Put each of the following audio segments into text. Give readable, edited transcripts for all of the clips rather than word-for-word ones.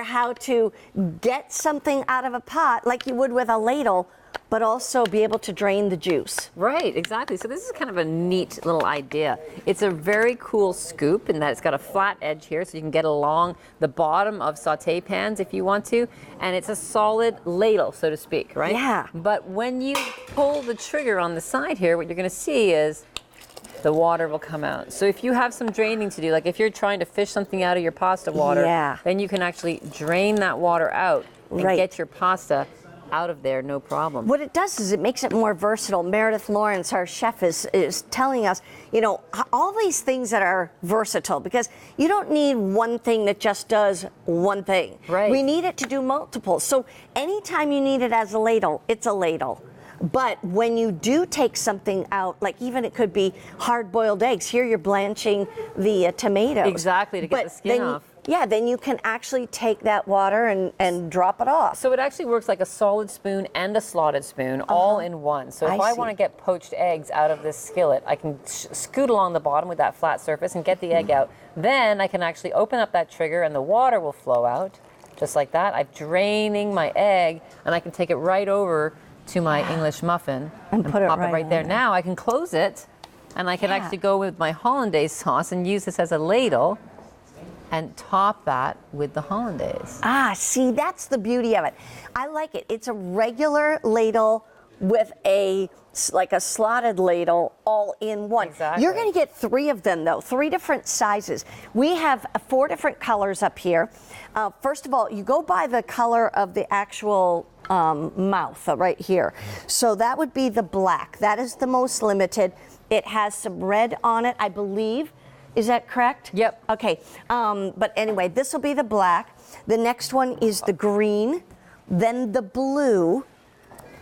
how to get something out of a pot like you would with a ladle, but also be able to drain the juice. Right, exactly. So this is kind of a neat little idea. It's a very cool scoop in that it's got a flat edge here, so you can get along the bottom of saute pans if you want to, and it's a solid ladle, so to speak, right? Yeah. But when you pull the trigger on the side here, what you're going to see is the water will come out. So if you have some draining to do, like if you're trying to fish something out of your pasta water, then you can actually drain that water out and get your pasta out of there, no problem. What it does is it makes it more versatile. Meredith Lawrence, our chef, is telling us, you know, all these things that are versatile, because you don't need one thing that just does one thing. Right. We need it to do multiple. So anytime you need it as a ladle, it's a ladle. But when you do take something out, like even it could be hard-boiled eggs, here you're blanching the tomatoes. Exactly, to get the skin off. Yeah, then you can actually take that water and drop it off. So it actually works like a solid spoon and a slotted spoon all in one. So if I want to get poached eggs out of this skillet, I can scoot along the bottom with that flat surface and get the egg out. Then I can actually open up that trigger and the water will flow out, just like that. I'm draining my egg and I can take it right over to my English muffin and put it pop it right right there. on. Now I can close it and I can actually go with my hollandaise sauce and use this as a ladle and top that with the hollandaise. Ah, see, that's the beauty of it. I like it. It's a regular ladle with like a slotted ladle all in one. Exactly. You're going to get 3 of them, though, 3 different sizes. We have 4 different colors up here. First of all, you go by the color of the actual mouth right here. So that would be the black. That is the most limited. It has some red on it, I believe. Is that correct? Yep. Okay. But anyway, this will be the black. The next one is the green, then the blue,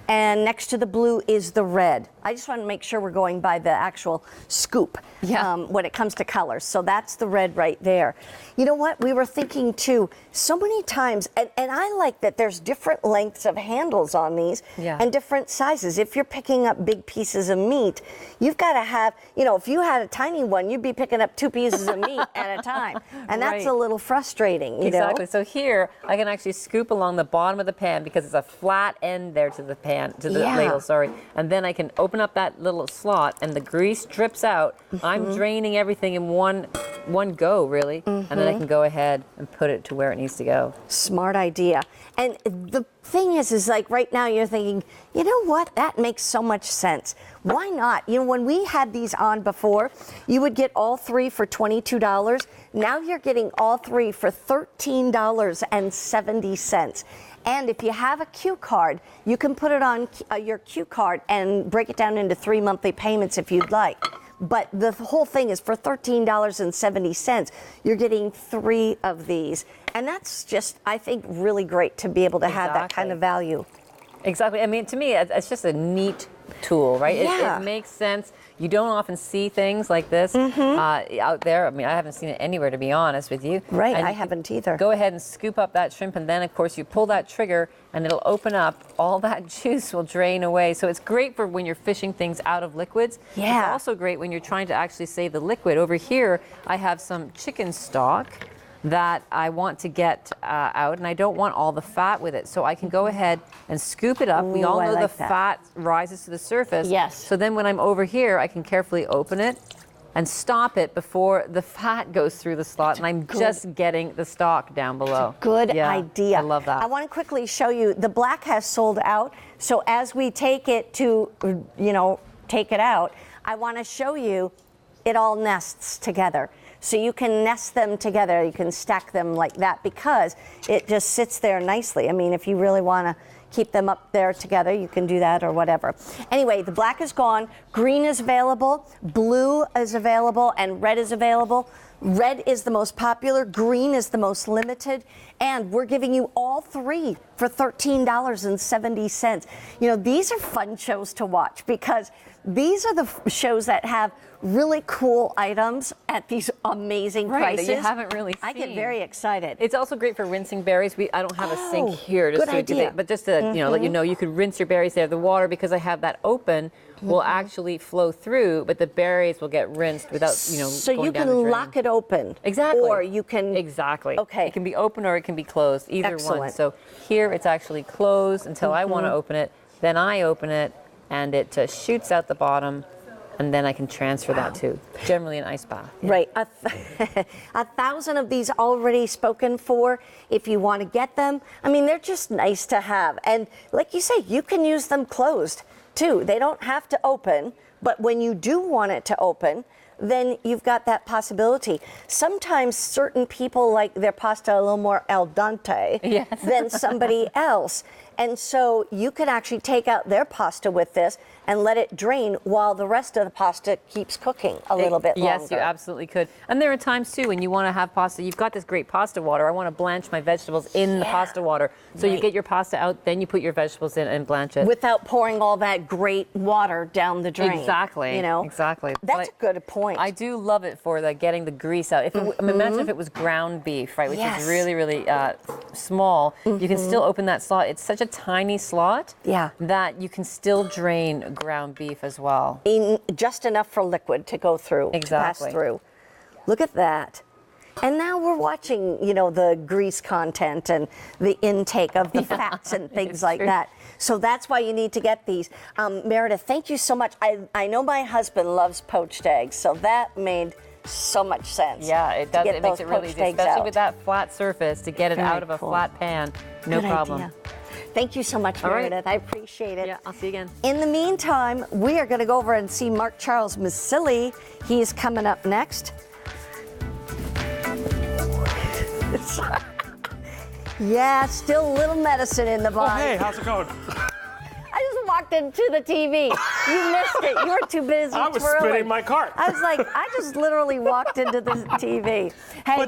and next to the blue is the red. I just want to make sure we're going by the actual scoop when it comes to colors. So that's the red right there. You know what? We were thinking too, so many times, and I like that there's different lengths of handles on these and different sizes. If you're picking up big pieces of meat, you've got to have, you know, if you had a tiny one, you'd be picking up 2 pieces of meat at a time. And that's a little frustrating, you know? Exactly. So here, I can actually scoop along the bottom of the pan because it's a flat end there to the pan, to the ladle, sorry. And then I can open up that little slot and the grease drips out. I'm draining everything in one go, really. And then I can go ahead and put it to where it needs to go. Smart idea. And the thing is like right now you're thinking, you know what? That makes so much sense. Why not? You know, when we had these on before, you would get all 3 for $22. Now you're getting all 3 for $13.70. And if you have a Q card, you can put it on your Q card and break it down into 3 monthly payments if you'd like. But the whole thing is for $13.70. You're getting 3 of these. And that's just, I think, really great to be able to have that kind of value. Exactly. I mean, to me, it's just a neat tool, right? Yeah. It makes sense. You don't often see things like this out there. I mean, I haven't seen it anywhere, to be honest with you. Right, and I haven't either. Go ahead and scoop up that shrimp, and then, of course, you pull that trigger, and it'll open up. All that juice will drain away. So it's great for when you're fishing things out of liquids. Yeah. It's also great when you're trying to actually save the liquid. Over here, I have some chicken stock that I want to get out, and I don't want all the fat with it. So I can go ahead and scoop it up. We all know the fat rises to the surface. Yes. So then when I'm over here, I can carefully open it and stop it before the fat goes through the slot, and I'm just getting the stock down below. Good idea. I love that. I want to quickly show you, the black has sold out. So as we take it to, you know, take it out, I want to show you it all nests together. So you can nest them together, you can stack them like that because it just sits there nicely. I mean, if you really want to keep them up there together, you can do that or whatever. Anyway, the black is gone, green is available, blue is available, and red is available. Red is the most popular, green is the most limited, and we're giving you all 3 for $13.70. You know, these are fun shows to watch because these are the shows that have really cool items at these amazing prices. That you haven't really seen. I get very excited. It's also great for rinsing berries. I don't have a sink here, just good idea. but just to let you know, you could rinse your berries there. The water, because I have that open, will actually flow through, but the berries will get rinsed without so going you down the can drain. lock it open. Exactly. Or you can Okay. It can be open or it can be closed. Either one. Excellent. So here it's actually closed until I want to open it. Then I open it, and it shoots out the bottom. And then I can transfer that to generally an ice bath. Yeah. Right. 1,000 of these already spoken for. If you want to get them, I mean, they're just nice to have. And like you say, you can use them closed too. They don't have to open, but when you do want it to open, then you've got that possibility. Sometimes certain people like their pasta a little more al dente than somebody else. And so you could actually take out their pasta with this and let it drain while the rest of the pasta keeps cooking a little bit longer. Yes, you absolutely could. And there are times too when you want to have pasta. You've got this great pasta water. I want to blanch my vegetables in the pasta water. So you get your pasta out, then you put your vegetables in and blanch it. Without pouring all that great water down the drain. Exactly. Exactly. That's a good point. I do love it for getting the grease out. If it, imagine if it was ground beef, right, which is really, really small. You can still open that slot. It's such a tiny slot that you can still drain ground beef as well. Just enough for liquid to go through, to pass through. Look at that. And now we're watching, the grease content and the intake of the fats and things like that. So that's why you need to get these. Meredith, thank you so much. I know my husband loves poached eggs, so that made so much sense. Yeah, it does. It makes it really easy, especially with that flat surface, to get it out of a flat pan. No problem. Idea. Thank you so much, Meredith. I appreciate it. Yeah, I'll see you again. In the meantime, we are going to go over and see Mark Charles Masilli. He's coming up next. Yeah, still a little medicine in the body. Oh, hey, how's it going? I just walked into the TV. You missed it. You were too busy I was twirling. spinning my cart. I was like, I just literally walked into the TV. Hey.